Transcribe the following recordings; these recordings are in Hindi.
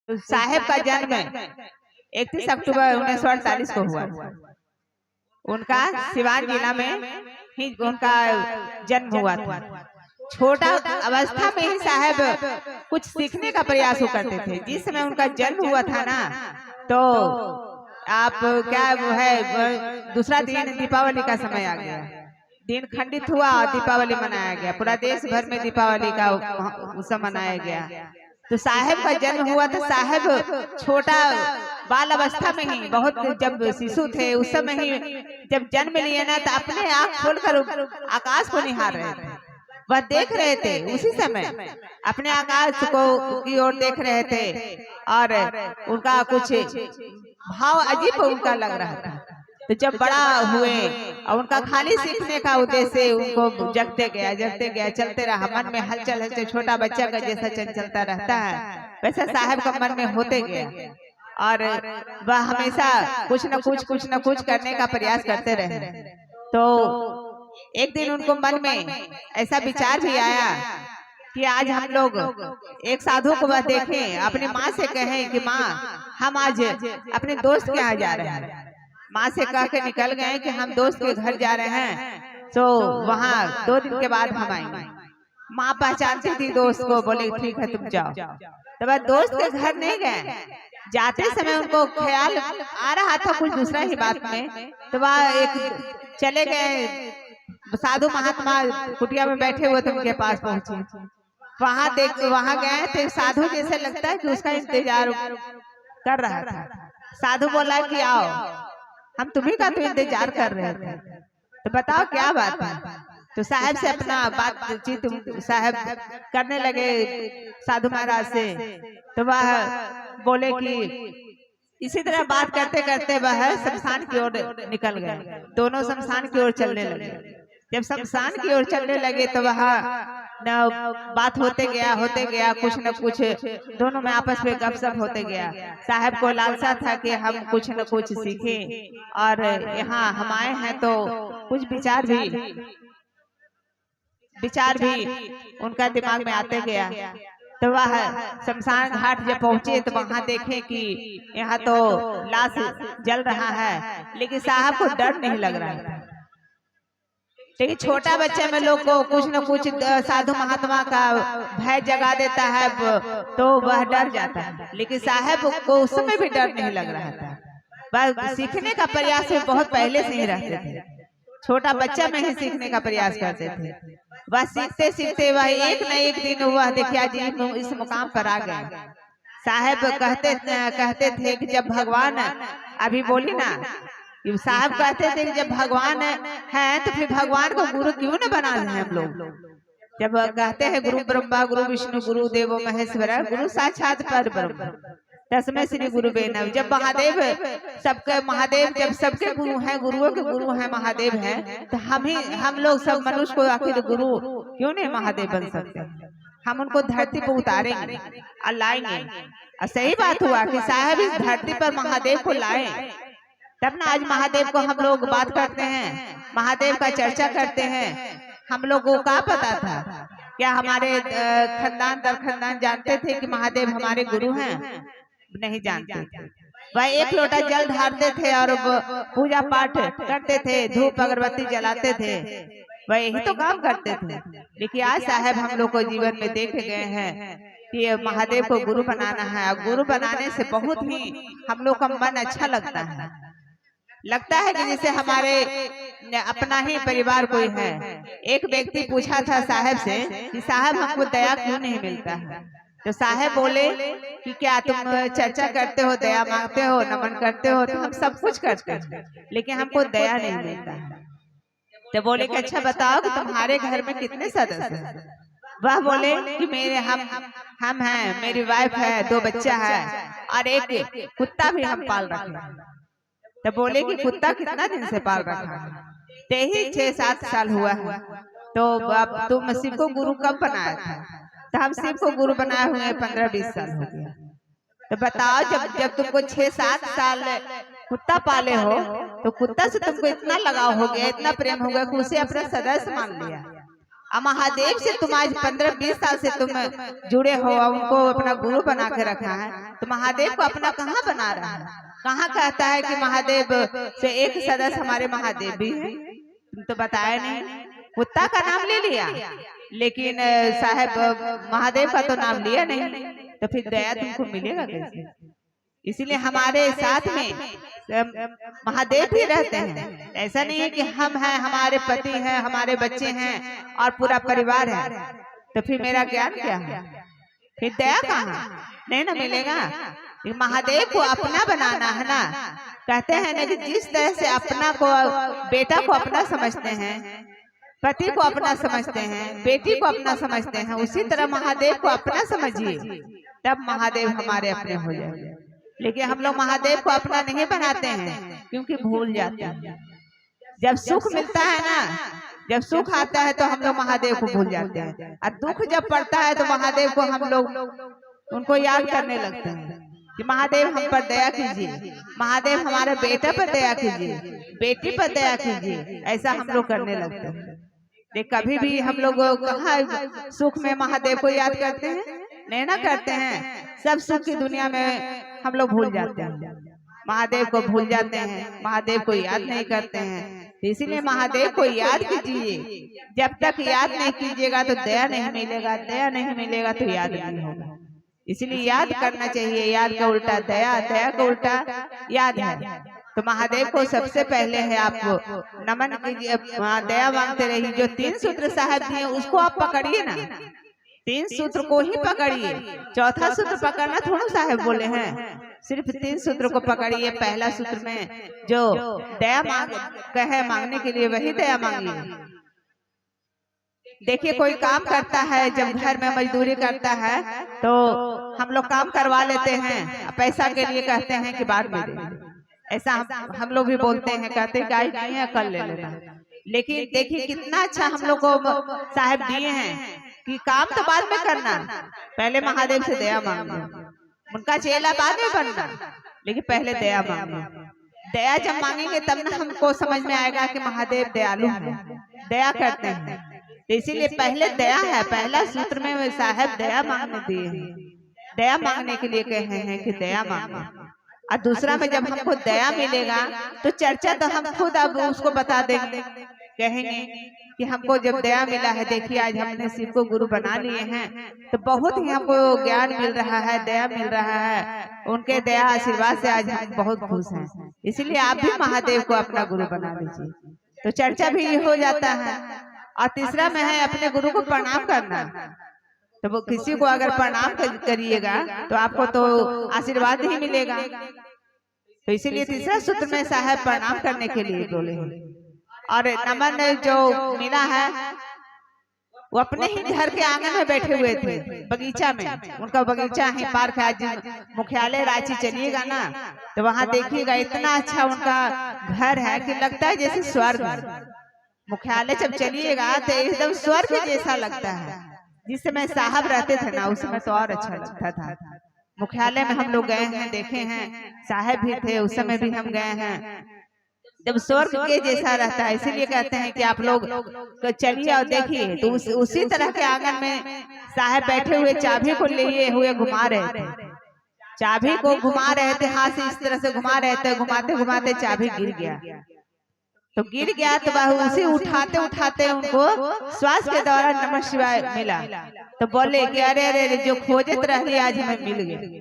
तो साहेब का जन्म 31 अक्टूबर 1948 को हुआ। उनका सिवान जिला में ही उनका जन्म हुआ था। छोटा अवस्था में ही साहब कुछ सीखने का प्रयास करते थे। जिस समय उनका जन्म हुआ था ना, तो आप क्या है, दूसरा दिन दीपावली का समय आ गया, दिन खंडित हुआ और दीपावली मनाया गया। पूरा देश भर में दीपावली का उत्सव मनाया गया। तो साहेब का जन्म हुआ तो साहेब छोटा बाल अवस्था में ही, बहुत जब शिशु थे उस समय ही जब जन्म लिए ना, तो अपने आँख खोलकर आकाश को निहार रहे थे। वह देख रहे थे उसी समय अपने आकाश को की ओर देख रहे थे, और उनका कुछ भाव अजीब उनका लग रहा था। तो जब बड़ा हुए और उनका खाली सीखने का उद्देश्य उनको जगते गया चलते रहा। मन में हलचल हलचल, छोटा बच्चा का जैसा चलता रहता है वैसा साहब का मन में होते गया, और वह हमेशा कुछ न कुछ करने का प्रयास करते रहे। तो एक दिन उनको मन में ऐसा विचार भी आया कि आज हम लोग एक साधु को वह देखें, अपनी माँ से कहें कि माँ हम आज अपने दोस्त के यहाँ जा रहे हैं। माँ से कह के निकल गए कि हम दोस्त के घर जा रहे हैं, तो वहाँ 2 दिन के बाद हम आएंगे। माँ पहचानती थी दोस्त को, बोले ठीक है तुम जाओ। तो वह दोस्त के घर नहीं गए। जाते समय उनको ख्याल आ रहा था कुछ दूसरा ही बात में, तो वह एक चले गए साधु महात्मा कुटिया में बैठे हुए थे, उनके पास पहुंचे। वहां गए थे, साधु जैसे लगता है कि उसका इंतजार कर रहा था। साधु बोला कि आओ, हम तुम्ही का तो इंतजार कर रहे थे, तो बताओ क्या बात है। तो साहब से अपना बातचीत साहब करने लगे साधु महाराज से। तो वह बोले कि इसी तरह बात करते करते वह शमशान की ओर निकल गए। दोनों शमशान की ओर चलने लगे। जब शमशान की ओर चलने लगे तो वह बात होते गया कुछ न कुछ दोनों में आपस में गपशप होते गया। साहब को लालसा था कि हम कुछ न कुछ सीखें, और यहाँ हम आए हैं तो कुछ विचार भी उनका दिमाग में आते गया। तो वह शमशान घाट जब पहुंचे तो वहां देखे कि यहाँ तो लाश जल रहा है, लेकिन साहब को डर नहीं लग रहा था। लेकिन छोटा बच्चा में लोग को कुछ न कुछ साधु महात्मा का भय जगा देता है, तो वह डर जाता है। लेकिन साहब को उस समय भी डर नहीं लग रहा था। वह सीखने का प्रयास में बहुत पहले से ही रहते थे। छोटा बच्चा में ही सीखने का प्रयास करते थे। वह सीखते सीखते वह एक न एक दिन हुआ देखिए जी इस मुकाम पर आ गए। साहब कहते थे कि जब भगवान, अभी बोली ना, साहब कहते थे कि जब भगवान है तो फिर भगवान को गुरु क्यों न बना रहे हम लोग। जब कहते हैं गुरु ब्रह्मा गुरु विष्णु गुरु देवो महेश्वरा गुरु साक्षात परब्रह्म तस्मै श्री गुरुवे नमः। जब महादेव जब सबके गुरु हैं, गुरुओं के गुरु हैं, महादेव हैं, तो हम लोग सब मनुष्य को आखिर गुरु क्यों नहीं महादेव बन सकते। हम उनको धरती पर उतारेंगे और लाएंगे। और सही बात हुआ कि साहब इस धरती पर महादेव को लाए, तब ना आज महादेव को हम लोग बात करते हैं, महादेव का चर्चा करते हैं। हम लोगों को क्या पता था, क्या हमारे खानदान दर खानदान जानते थे कि महादेव हमारे गुरु हैं? नहीं जानते थे। वह एक लोटा जल ढारते थे और पूजा पाठ करते थे, धूप अगरबत्ती जलाते थे, वह यही तो काम करते थे। लेकिन आज साहब हम लोग को जीवन में देखे गए हैं कि महादेव को गुरु बनाना है, और गुरु बनाने से बहुत ही हम लोग का मन अच्छा लगता है कि जैसे हमारे अपना ही परिवार कोई है। एक व्यक्ति पूछा था साहब से कि साहब हमको दया क्यों नहीं मिलता है। तो साहब बोले कि क्या तुम चर्चा करते हो, दया मांगते हो, नमन करते हो, तो हम सब कुछ करते हैं, लेकिन हमको दया नहीं मिलता है। तो बोले कि अच्छा बताओ कि तुम्हारे घर में कितने सदस्य हैं। वह बोले कि मेरे हम हैं, मेरी वाइफ है, 2 बच्चा है और एक कुत्ता भी हम पाल रखे हैं। तो बोले कि कुत्ता कितना दिन से पाल रखा है? ते ही 6-7 साल हुआ है। तो अब तुम शिव को गुरु कब बनाया था? तो हम शिव को गुरु बनाए हुए 15-20 साल हो गया। तो बताओ जब तुमको 6-7 साल कुत्ता पाले हो, तो कुत्ता से तुमको इतना लगाव हो गया, इतना प्रेम हो गया कि उसे अपना सदस्य मान लिया। अब महादेव से तुम आज 15-20 साल से तुम जुड़े हो, उनको अपना गुरु बना के रखा है, तो महादेव को अपना कहाँ बना रहा है? कहाँ कहता है कि महादेव से एक सदस्य हमारे महादेव भी है? तुम तो बताया नहीं। कुत्ता का नाम ले लिया, लेकिन साहब महादेव का तो नाम लिया नहीं, तो फिर दया तुमको मिलेगा कैसे? इसीलिए हमारे साथ में महादेव भी रहते हैं। ऐसा नहीं है कि हम हैं, हमारे पति हैं, हमारे बच्चे हैं और पूरा परिवार है, तो फिर मेरा ज्ञान क्या है? फिर दया कहाँ? नहीं ना मिलेगा। महादेव को अपना बनाना है ना। कहते हैं ना कि जिस तरह से अपना को, बेटा को अपना समझते हैं, पति को अपना समझते हैं, बेटी को अपना समझते हैं, उसी तरह महादेव को अपना समझिए, तब महादेव हमारे अपने हो जाएंगे। लेकिन हम लोग महादेव को अपना नहीं बनाते हैं, क्योंकि भूल जाते हैं। जब सुख मिलता है ना, जब सुख आता है तो हम लोग महादेव को भूल जाते हैं, और दुख जब पड़ता है तो महादेव को हम लोग उनको याद करने लगते हैं कि महादेव हम पर दया कीजिए, महादेव हमारे बेटा पर दया कीजिए, बेटी पर दया कीजिए। ऐसा हम लोग करने लगते हैं। देख, कभी भी हम लोग कहाँ सुख में महादेव को याद करते हैं? नहीं ना करते हैं। सब सुख की दुनिया में हम लोग भूल जाते हैं, महादेव को भूल जाते हैं, महादेव को याद नहीं करते हैं। इसीलिए महादेव को याद कीजिए। जब तक याद नहीं कीजिएगा तो दया नहीं मिलेगा, दया नहीं मिलेगा तो याद नहीं होगा। इसलिए याद करना चाहिए। याद का उल्टा दया, दया का उल्टा याद है। तो महादेव को सबसे पहले है आप नमन कीजिए, दया मांगते रहिए। जो 3 सूत्र साहब दिए उसको आप पकड़िए ना, 3 सूत्र को ही पकड़िए। चौथा सूत्र पकड़ना थोड़ा साहब बोले हैं, सिर्फ 3 सूत्र को पकड़िए। पहला सूत्र में जो दया कहे मांगने के लिए, वही दया मांगिए। देखिए, कोई काम करता है, जब घर में मजदूरी करता है तो हम लोग काम करवा लेते हैं, पैसा के लिए कहते हैं कि बाद में दे। ऐसा हम लोग भी बोलते हैं, कहते हैं गाय नहीं है कल ले लेना। लेकिन देखिए कितना अच्छा हम लोग को साहब दिए हैं कि काम तो बाद में करना, पहले महादेव से दया मांगना। उनका चेला बाद में बनना, लेकिन पहले दया मांगना। दया जब मांगेंगे तब ना हमको समझ में आएगा कि महादेव दयालु है, दया करते हैं। तो इसीलिए पहले दया है। पहला सूत्र में साहब दया मांगने दिए हैं, दया मांगने के लिए कहे हैं कि दया मांगो। और दूसरा में जब हमको दया मिलेगा तो चर्चा तो हम खुद अब उसको बता देंगे, कहेंगे कि हमको जब दया मिला है, देखिए आज हमने शिव को गुरु बना लिए हैं, तो बहुत ही हमको ज्ञान मिल रहा है, दया मिल रहा है। उनके दया आशीर्वाद से आज हम बहुत खुश हैं। इसलिए आप भी महादेव को अपना गुरु बना लीजिए, तो चर्चा भी ये हो जाता है। और तीसरा में है अपने गुरु को प्रणाम करना। तो वो किसी को अगर प्रणाम करिएगा तो आपको तो आशीर्वाद ही मिलेगा। तो इसीलिए तीसरा सूत्र में साहब प्रणाम करने के लिए बोले हैं। और नमन जो मिला है वो अपने ही घर के आंगन में बैठे हुए थे, बगीचा में। उनका बगीचा है, पार्क है। आज मुख्यालय रांची चलिएगा ना तो वहाँ देखिएगा, इतना अच्छा उनका घर है कि लगता है जैसे स्वर्ग। मुख्यालय जब चलिएगा तो एकदम स्वर्ग जैसा लगता है। जिस समय साहब रहते थे ना, उस समय तो और अच्छा लगता था। मुख्यालय में हम लोग गए हैं, देखे हैं, साहब भी थे उस समय भी हम गए हैं। जब स्वर्ग के जैसा रहता है, इसीलिए कहते हैं कि आप लोग चलिए और देखिए। तो उसी तरह के आंगन में साहब बैठे हुए चाबी को लिए हुए घुमा रहे थे। चाबी को घुमा रहे थे, हाथ से इस तरह से घुमा रहे थे। घुमाते घुमाते चाबी गिर गया। तो गिर गया तो उसे उठाते उठाते उनको श्वास के दौरान नमः शिवाय मिला। तो बोले कि अरे अरे जो खोजत रही आज हमें मिल गए।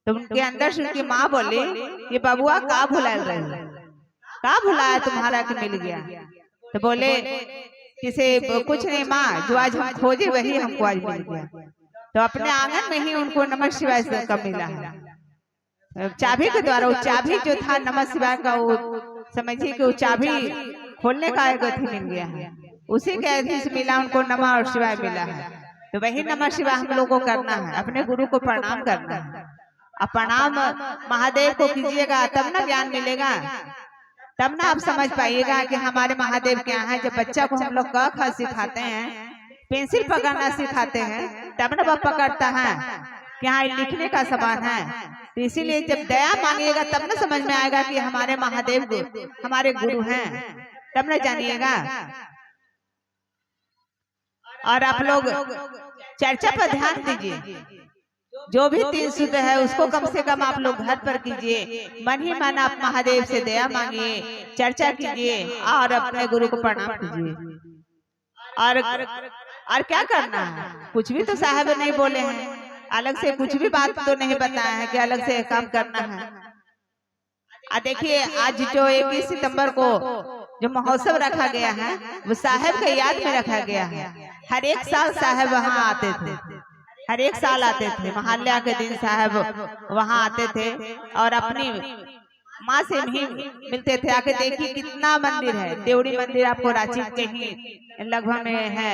तो उनके अंदर से उनकी माँ बोली, ये बबुआ का भुला रहे, का भुलाया तुम्हारा कि मिल गया। तो बोले किसे कुछ नहीं माँ, जो आज हम खोजे वही हमको आज मिल गया। तो अपने आंगन में ही उनको नमः शिवाय से कब मिला है, चाबी के द्वारा। वो चाबी जो था नमः शिवाय का, वो समझिए कि वो चाबी खोलने का एक अथी मिल गया है। उसी के अथी से मिला उनको नमः और शिवाय मिला है। तो वही नमः शिवाय हम लोगों को करना है, अपने गुरु को प्रणाम करना है। अब प्रणाम महादेव को कीजिएगा तब ना ज्ञान मिलेगा, तब ना आप समझ पाइएगा कि हमारे महादेव क्या है। जब बच्चा को हम लोग क ख सिखाते हैं, पेंसिल पकड़ना सिखाते हैं, तब ना वह पकड़ता है कि हाँ लिखने का समान है। तो इसीलिए जब दया मांगिएगा तब ना समझ में आएगा कि हमारे महादेव हमारे गुरु हैं, तब ना जानिएगा। और आप लोग चर्चा पर ध्यान दीजिए, जो भी 3 शुद्ध है उसको कम से कम आप लोग घर पर कीजिए। मन ही मन आप महादेव से दया मांगिए, चर्चा कीजिए और अपने गुरु को प्रणाम कीजिए। और क्या करना है, कुछ भी तो साहब नहीं बोले हैं, अलग से कुछ भी बात तो नहीं बताया है कि अलग से काम करना है। देखिए आज जो 21 सितंबर को जो महोत्सव रखा गया है वो साहब के याद में रखा गया है। हर एक साल साहब वहाँ आते थे, हर एक साल आते थे, महाल्या के दिन साहब वहाँ आते थे और अपनी माँ से भी मिलते थे। आके देखिए कितना मंदिर है, देवड़ी मंदिर आपको रांची के ही लगभग में है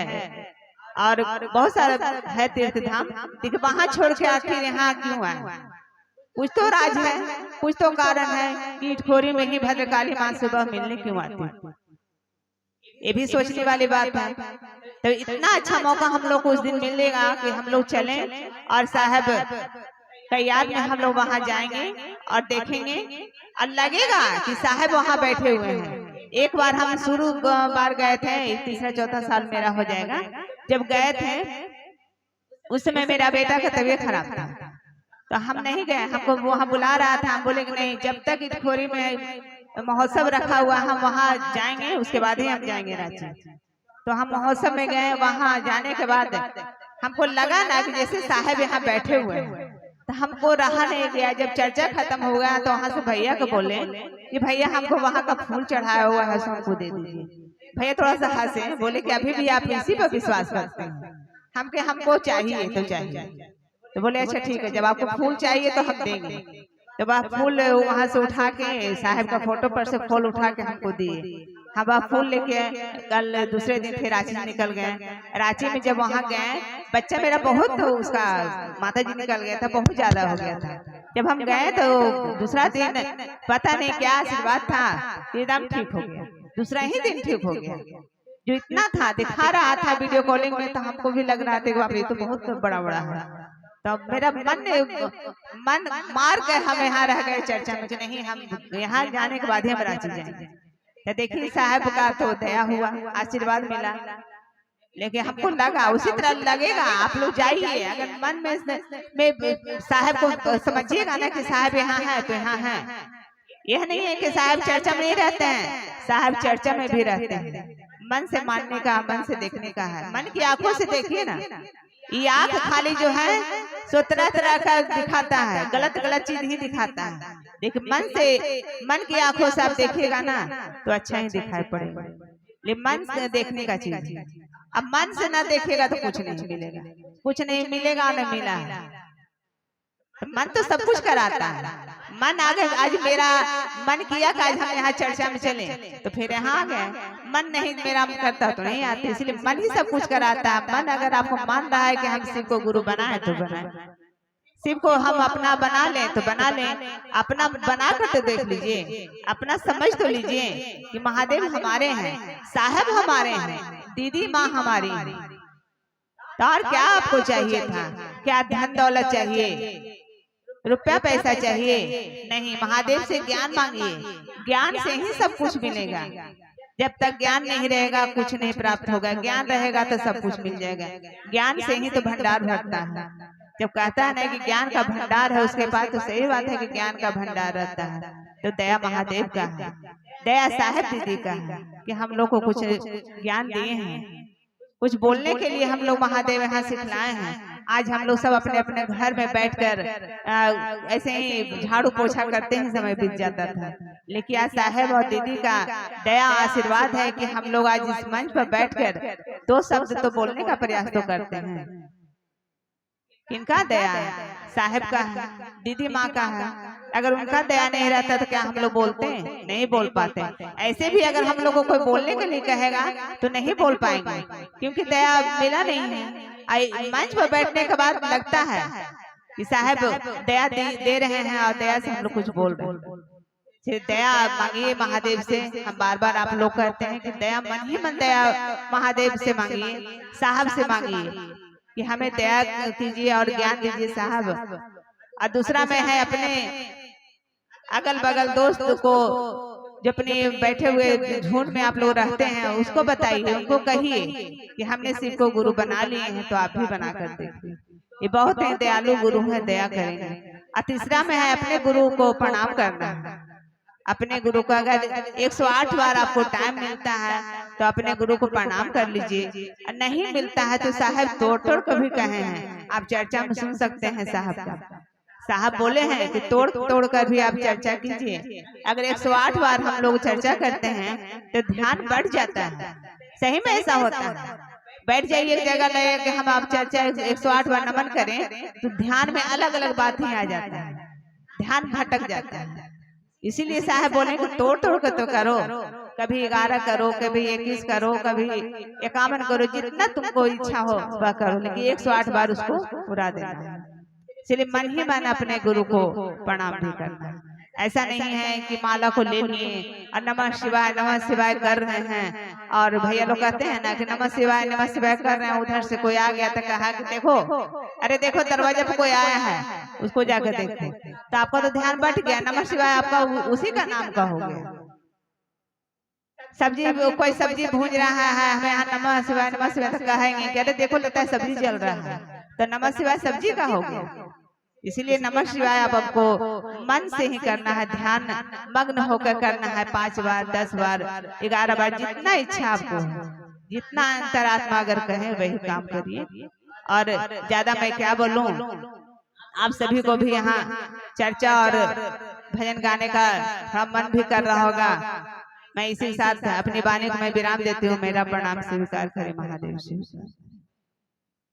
और बहुत सारा है तीर्थ धाम। देखिए वहाँ छोड़ के आखिर यहाँ क्यों आए, कुछ तो राज है, कुछ तो कारण है कि इटखोरी में ही भद्रकाली माँ सुबह मिलने क्यों आती, ये भी सोचने वाली बात है। तो इतना अच्छा मौका हम लोग को उस दिन मिलेगा कि हम लोग चलें और साहब का याद में हम लोग वहाँ जाएंगे और देखेंगे और लगेगा कि साहब वहाँ बैठे हुए हैं। एक बार हम शुरू बार गए थे, तीसरा चौथा साल मेरा हो जाएगा, जब गए थे उस समय मेरा बेटा का तबीयत खराब था तो हम नहीं गए, हमको वहाँ बुला रहा था, हम बोले कि नहीं जब तक इटखोरी में महोत्सव रखा हुआ हम वहाँ जाएंगे, उसके बाद ही हम जाएंगे रांची। तो हम महोत्सव में गए, वहाँ जाने के बाद हमको लगा ना कि जैसे साहब यहाँ बैठे हुए हैं, तो हमको रहा नहीं गया। जब चर्चा खत्म हो गया तो वहाँ से भैया को बोले कि भैया हमको वहाँ का फूल चढ़ाया हुआ है, हमको दे दीजिए। भैया थोड़ा सा हंसे, बोले कि अभी भी आप इसी पर विश्वास करते हैं, हमको चाहिए तो चाहिए। तो बोले अच्छा ठीक है, जब आपको फूल चाहिए तो हम देंगे। तो वह फूल वहाँ से उठा के साहब का फोटो पर से फूल उठा के हमको दिए। हम वह फूल लेके कल दूसरे दिन फिर रांची निकल गए। रांची में जब वहाँ गए, बच्चा मेरा बहुत उसका माता जी निकल गया था, बहुत ज्यादा हो गया था। जब हम गए तो दूसरा दिन पता नहीं क्या आशीर्वाद था, एकदम ठीक हो गया, दूसरा ही दिन ठीक हो गया। जो इतना था दिखा रहा था वीडियो कॉलिंग में, तो हमको भी लग रहा था कि ये तो बहुत बड़ा बड़ा है। तो मेरा मन मार के हम यहाँ रह गए चर्चा में, नहीं हम यहाँ जाने के बाद ही हम रांची जाएंगे। तो देखिए साहब का तो दया हुआ, आशीर्वाद मिला, लेकिन हमको लगा उसी तरह लगेगा। आप लोग जाइए, अगर मन में साहब को समझिएगा ना कि साहब यहाँ है तो यहाँ है। यह नहीं है कि साहब चर्चा में नहीं रहते हैं, साहब चर्चा में भी रहते हैं। मन से मानने का, मन से देखने का है, मन की आंखों से देखिए ना। ये आँख खाली जो है सो तरह तरह का दिखाता है, गलत गलत चीज ही दिखाता है, लेकिन मन की आंखों से आप देखिएगा ना तो अच्छा ही दिखाई पड़ेगा। लेकिन मन से देखने का चीज है, अब मन से ना देखिएगा तो कुछ नहीं मिलेगा, कुछ नहीं मिलेगा, न मिला। मन तो सब कुछ कराता है। मन आगे आज मेरा मन किया कि आज हम यहाँ चर्चा में चले तो फिर यहाँ आ गए, मन नहीं मेरा करता तो नहीं आते, इसलिए मन ही सब कुछ कराता है। मन अगर आपको मान रहा है कि हम शिव को गुरु बनाए तो बनाए, शिव को हम अपना बना लें तो बना लें, अपना बना कर तो देख लीजिए, अपना समझ तो लीजिए कि महादेव हमारे हैं, साहब हमारे हैं, दीदी माँ हमारी। तो और क्या आपको चाहिए था, क्या धन दौलत चाहिए, रुपया पैसा चाहिए? नहीं, महादेव से ज्ञान मांगिए, ज्ञान से ही सब कुछ मिलेगा। जब तक ज्ञान नहीं रहेगा कुछ नहीं प्राप्त होगा, ज्ञान रहेगा तो सब कुछ मिल जाएगा। ज्ञान से ही तो भंडार भरता है। जब कहता है ना कि ज्ञान का भंडार है उसके पास, तो सही बात है कि ज्ञान का भंडार रहता है। तो दया महादेव का है, दया साहब दीदी का है कि हम लोग को कुछ ज्ञान दिए हैं, कुछ बोलने के लिए हम लोग महादेव यहाँ सिखलाए हैं। आज हम लोग सब अपने अपने घर में बैठकर ऐसे ही झाड़ू पोछा करते हैं, समय बीत जाता था, लेकिन आज साहब और दीदी का दया आशीर्वाद है कि हम लोग आज इस मंच पर बैठकर 2 शब्द तो बोलने का प्रयास तो करते हैं। किनका दया है? साहब का है, दीदी माँ का है। अगर उनका दया नहीं रहता तो क्या हम लोग बोलते हैं? नहीं बोल पाते। ऐसे भी अगर हम लोगों को कोई बोलने के लिए कहेगा तो नहीं बोल पाएंगे, क्योंकि दया मिला नहीं है। मंच पर बैठने के बाद लगता है कि साहब दया दे रहे हैं और दया से हम लोग कुछ बोल रहे हैं। दया मांगिए महादेव से, हम बार बार आप लोग कहते हैं कि दया मन ही मन दया महादेव से मांगिए, साहब से मांगिए कि हमें दया कीजिए और ज्ञान दीजिए साहब। और दूसरा में है अपने अगल बगल दोस्त को जो अपने बैठे हुए झुंड में आप लोग रहते हैं उसको बताइए, उनको कहिए कि हमने शिव को गुरु बना लिए हैं तो आप भी बना कर देखिए। ये बहुत ही दयालु गुरु है, दया करेंगे। और तीसरा में है अपने गुरु को प्रणाम करना। अपने गुरु को अगर 108 बार आपको टाइम मिलता है तो अपने गुरु को प्रणाम कर लीजिए। नहीं मिलता है तो साहब तोड़ तोड़ कभी कहे हैं, आप चर्चा में सुन सकते हैं साहब का। साहब बोले हैं कि तोड़ तोड़ कर भी आप चर्चा कीजिए। अगर 108 बार हम लोग चर्चा करते हैं तो ध्यान बढ़ जाता है। सही में ऐसा होता है। बैठ जाइए एक जगह लगे कि हम आप चर्चा 108 बार नमन करें तो ध्यान में अलग अलग बातें आ जाता है, ध्यान भटक जाता है। इसीलिए साहब बोले कि तोड़ तोड़ कर तो करो, कभी 11 करो, कभी 21 करो, कभी 51 करो, जितना तुमको इच्छा हो वह करो, लेकिन 108 बार उसको पूरा देना। इसलिए मन ही मन अपने गुरु को प्रणाम भी करना है। ऐसा नहीं है कि माला को ले लिए और नमः शिवाय कर रहे हैं। और भैया लोग कहते हैं ना कि नमः शिवाय कर रहे हैं, उधर से कोई आ गया तो कहा कि देखो, अरे देखो दरवाजे पे कोई आया है, उसको जाकर देखो, तो आपका तो ध्यान बट गया, नमः शिवाय आपका उसी का नाम का हो गया। सब्जी, कोई सब्जी भूंज रहा है, हमें यहाँ नमः शिवाय तो कहेंगे कि अरे देखो लगता है सब्जी जल रहा है, तो नमः शिवाय सब्जी का हो गया। इसीलिए नमः शिवाय आप आपको मन से ही करना है, ध्यान मग्न होकर करना है। 5 बार, 10 बार, 11 बार, जितना इच्छा आपको है, जितना अंतरात्मा अगर कहे वही काम करिए। और ज्यादा मैं क्या बोलूं, आप सभी को भी यहाँ चर्चा और भजन गाने का थोड़ा मन भी कर रहा होगा। मैं इसी साथ अपनी वाणी को मैं विराम देती हूँ। मेरा प्रणाम स्वीकार करें महादेव शिव।